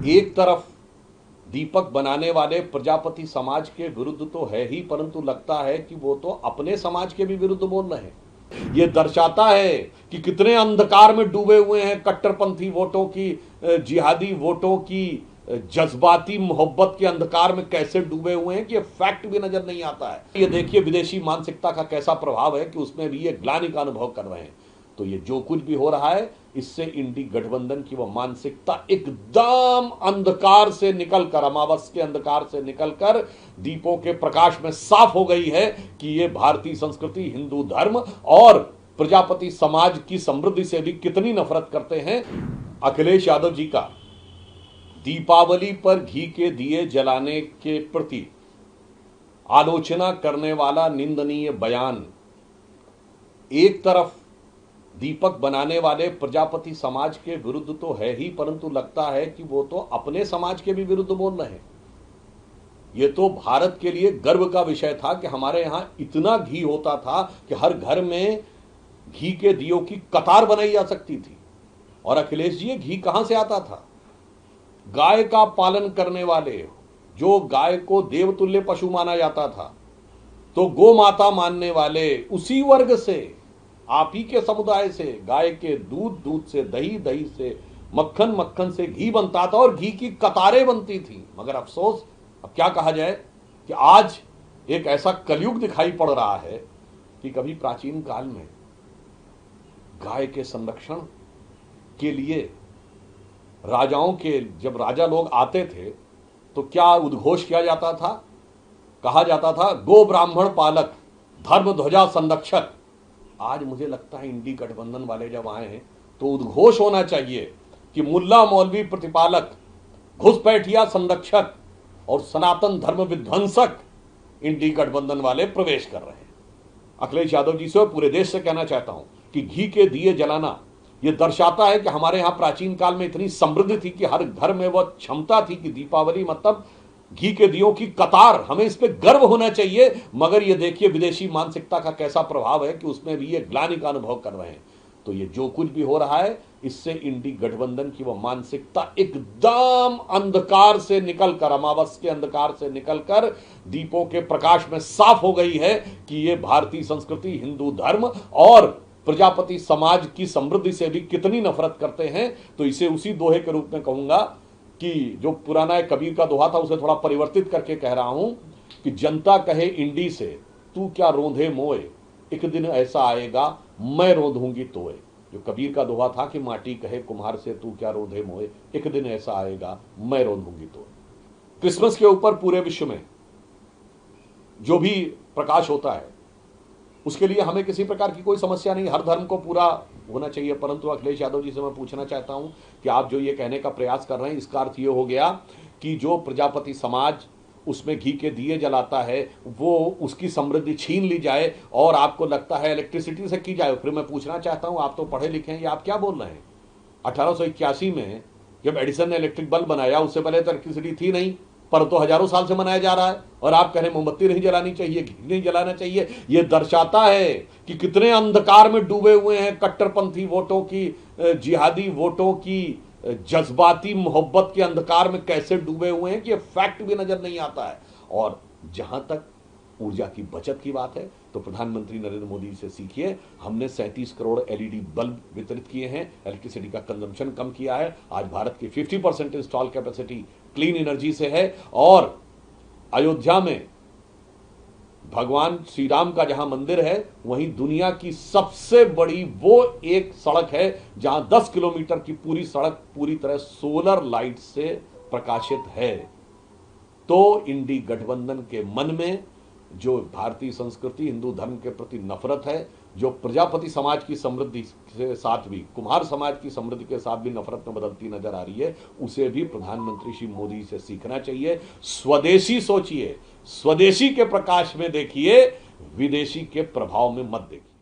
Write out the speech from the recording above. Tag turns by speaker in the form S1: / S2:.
S1: एक तरफ दीपक बनाने वाले प्रजापति समाज के विरुद्ध तो है ही, परंतु लगता है कि वो तो अपने समाज के भी विरुद्ध बोल रहे हैं। ये दर्शाता है कि कितने अंधकार में डूबे हुए हैं कट्टरपंथी वोटों की, जिहादी वोटों की, जज्बाती मोहब्बत के अंधकार में कैसे डूबे हुए हैं कि ये फैक्ट भी नजर नहीं आता है। ये देखिए विदेशी मानसिकता का कैसा प्रभाव है कि उसमें भी ये ग्लानि का अनुभव कर रहे हैं। तो ये जो कुछ भी हो रहा है, इससे इंडी गठबंधन की वो मानसिकता एकदम अंधकार से निकलकर, अमावस के अंधकार से निकलकर दीपों के प्रकाश में साफ हो गई है कि ये भारतीय संस्कृति, हिंदू धर्म और प्रजापति समाज की समृद्धि से भी कितनी नफरत करते हैं। अखिलेश यादव जी का दीपावली पर घी के दिए जलाने के प्रति आलोचना करने वाला निंदनीय बयान एक तरफ दीपक बनाने वाले प्रजापति समाज के विरुद्ध तो है ही, परंतु लगता है कि वो तो अपने समाज के भी विरुद्ध बोल रहे हैं। ये तो भारत के लिए गर्व का विषय था कि हमारे यहां इतना घी होता था कि हर घर में घी के दियों की कतार बनाई जा सकती थी। और अखिलेश जी, ये घी कहां से आता था? गाय का पालन करने वाले, जो गाय को देवतुल्य पशु माना जाता था, तो गो माता मानने वाले उसी वर्ग से, आप ही के समुदाय से गाय के दूध, दूध से दही, दही से मक्खन, मक्खन से घी बनता था और घी की कतारें बनती थी। मगर अफसोस, अब क्या कहा जाए कि आज एक ऐसा कलयुग दिखाई पड़ रहा है कि कभी प्राचीन काल में गाय के संरक्षण के लिए राजाओं के, जब राजा लोग आते थे तो क्या उद्घोष किया जाता था? कहा जाता था गो ब्राह्मण पालक, धर्म ध्वजा संरक्षक। आज मुझे लगता है इंडी गठबंधन वाले जब आए हैं तो उद्घोष होना चाहिए कि मुल्ला मौलवी प्रतिपालक, घुसपैठिया संरक्षक और सनातन धर्म विध्वंसक इंडी गठबंधन वाले प्रवेश कर रहे हैं। अखिलेश यादव जी से और पूरे देश से कहना चाहता हूं कि घी के दिए जलाना ये दर्शाता है कि हमारे यहां प्राचीन काल में इतनी समृद्धि थी कि हर घर में वह क्षमता थी कि दीपावली मतलब घी के दियों की कतार, हमें इस पे गर्व होना चाहिए। मगर ये देखिए विदेशी मानसिकता का कैसा प्रभाव है कि उसमें भी ये ग्लानि का अनुभव कर रहे हैं। तो ये जो कुछ भी हो रहा है, इससे इंडी गठबंधन की वो मानसिकता एकदम अंधकार से निकलकर, अमावस के अंधकार से निकलकर दीपों के प्रकाश में साफ हो गई है कि ये भारतीय संस्कृति, हिंदू धर्म और प्रजापति समाज की समृद्धि से भी कितनी नफरत करते हैं। तो इसे उसी दोहे के रूप में कहूंगा कि जो पुराना कबीर का दोहा था उसे थोड़ा परिवर्तित करके कह रहा हूं कि जनता कहे इंडी से तू क्या रोंधे मोए, एक दिन ऐसा आएगा मैं रोंधूंगी तोए। जो कबीर का दोहा था कि माटी कहे कुम्हार से तू क्या रोंधे मोए, एक दिन ऐसा आएगा मैं रोंधूंगी तोए। क्रिसमस के ऊपर पूरे विश्व में जो भी प्रकाश होता है उसके लिए हमें किसी प्रकार की कोई समस्या नहीं, हर धर्म को पूरा होना चाहिए। परंतु अखिलेश यादव जी से मैं पूछना चाहता हूं कि आप जो ये कहने का प्रयास कर रहे हैं, इसका अर्थ ये हो गया कि जो प्रजापति समाज उसमें घी के दिए जलाता है वो उसकी समृद्धि छीन ली जाए और आपको लगता है इलेक्ट्रिसिटी से की जाए। फिर मैं पूछना चाहता हूं, आप तो पढ़े लिखे हैं, ये आप क्या बोल रहे हैं? 1881 में जब एडिसन ने इलेक्ट्रिक बल्ब बनाया, उससे पहले तो इलेक्ट्रिसिटी थी नहीं, पर तो हजारों साल से मनाया जा रहा है। और आप कह रहे हैं मोमबत्ती नहीं जलानी चाहिए, घी नहीं जलाना चाहिए। यह दर्शाता है कि कितने अंधकार में डूबे हुए हैं कट्टरपंथी वोटों की, जिहादी वोटों की, जज्बाती मोहब्बत के अंधकार में कैसे डूबे हुए हैं कि यह फैक्ट भी नजर नहीं आता है। और जहां तक ऊर्जा की बचत की बात है तो प्रधानमंत्री नरेंद्र मोदी से सीखिए। हमने 37 करोड़ एलईडी बल्ब वितरित किए हैं, इलेक्ट्रिसिटी का कंजम्पशन कम किया है। आज भारत की 50% इंस्टॉल कैपेसिटी क्लीन एनर्जी से है। और अयोध्या में भगवान श्री राम का जहां मंदिर है वहीं दुनिया की सबसे बड़ी वो एक सड़क है जहां 10 किलोमीटर की पूरी सड़क पूरी तरह सोलर लाइट से प्रकाशित है। तो इंडी गठबंधन के मन में जो भारतीय संस्कृति, हिंदू धर्म के प्रति नफरत है, जो प्रजापति समाज की समृद्धि के साथ भी, कुम्हार समाज की समृद्धि के साथ भी नफरत में बदलती नजर आ रही है, उसे भी प्रधानमंत्री श्री मोदी से सीखना चाहिए। स्वदेशी सोचिए, स्वदेशी के प्रकाश में देखिए, विदेशी के प्रभाव में मत देखिए।